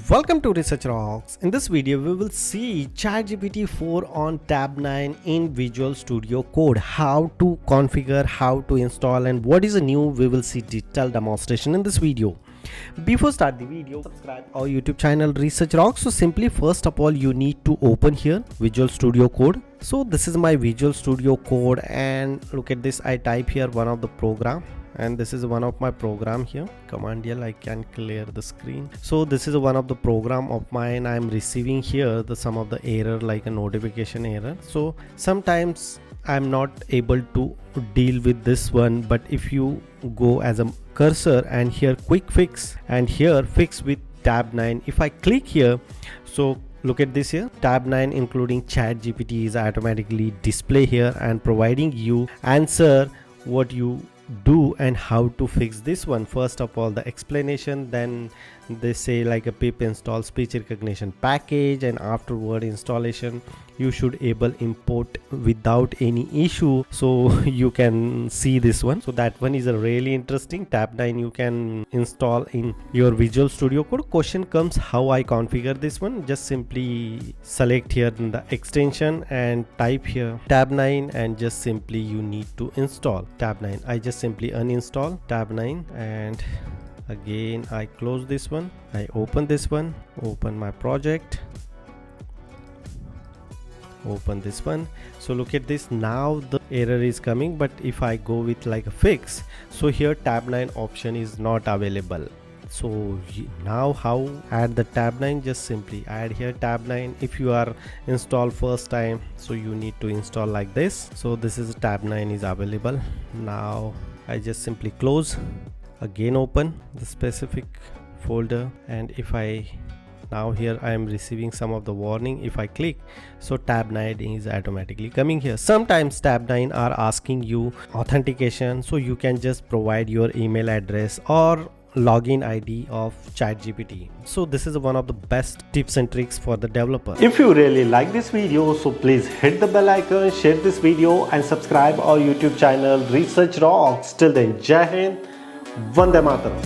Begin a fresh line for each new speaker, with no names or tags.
Welcome to Research Rocks. In this video, we will see GPT-4 on Tabnine in Visual Studio Code. How to configure, how to install, and what is new. We will see detailed demonstration in this video. Before start the video, subscribe our YouTube channel Research Rocks. So simply first of all, you need to open here Visual Studio Code. So this is my Visual Studio Code, and look at this. I type here one of the program. And this is one of my program here. Command L, I can clear the screen. So this is one of the program of mine. I'm receiving here some of the error, like a notification error. So sometimes I'm not able to deal with this one, but if you go as a cursor and here quick fix and here fix with Tab9, if I click here, so look at this here, Tab9 including Chat GPT is automatically display here and providing you answer what you do and how to fix this one. First of all, the explanation, then they say like a pip install speech recognition package, and afterward installation you should able import without any issue. So you can see this one. So that one is a really interesting. Tab9 you can install in your Visual Studio Code. Question comes how I configure this one. Just simply select here in the extension and type here Tab9, and just simply you need to install Tab9. I just simply uninstall Tab9, and again I close this one. I open this one, open my project, open this one. So look at this, now the error is coming, but if I go with like a fix, so here Tab9 option is not available. So now how add the Tab9? Just simply add here Tab9. If you are installed first time, so you need to install like this. So this is Tab9 is available. Now I just simply close, again open the specific folder, and if I now here I am receiving some of the warning. If I click, so Tab9 is automatically coming here. Sometimes Tab9 are asking you authentication, so you can just provide your email address or login ID of ChatGPT. So this is one of the best tips and tricks for the developer. If you really like this video, so please hit the bell icon, share this video, and subscribe our YouTube channel Research Rocks. Till then, Jai Hind, Vande Mataram.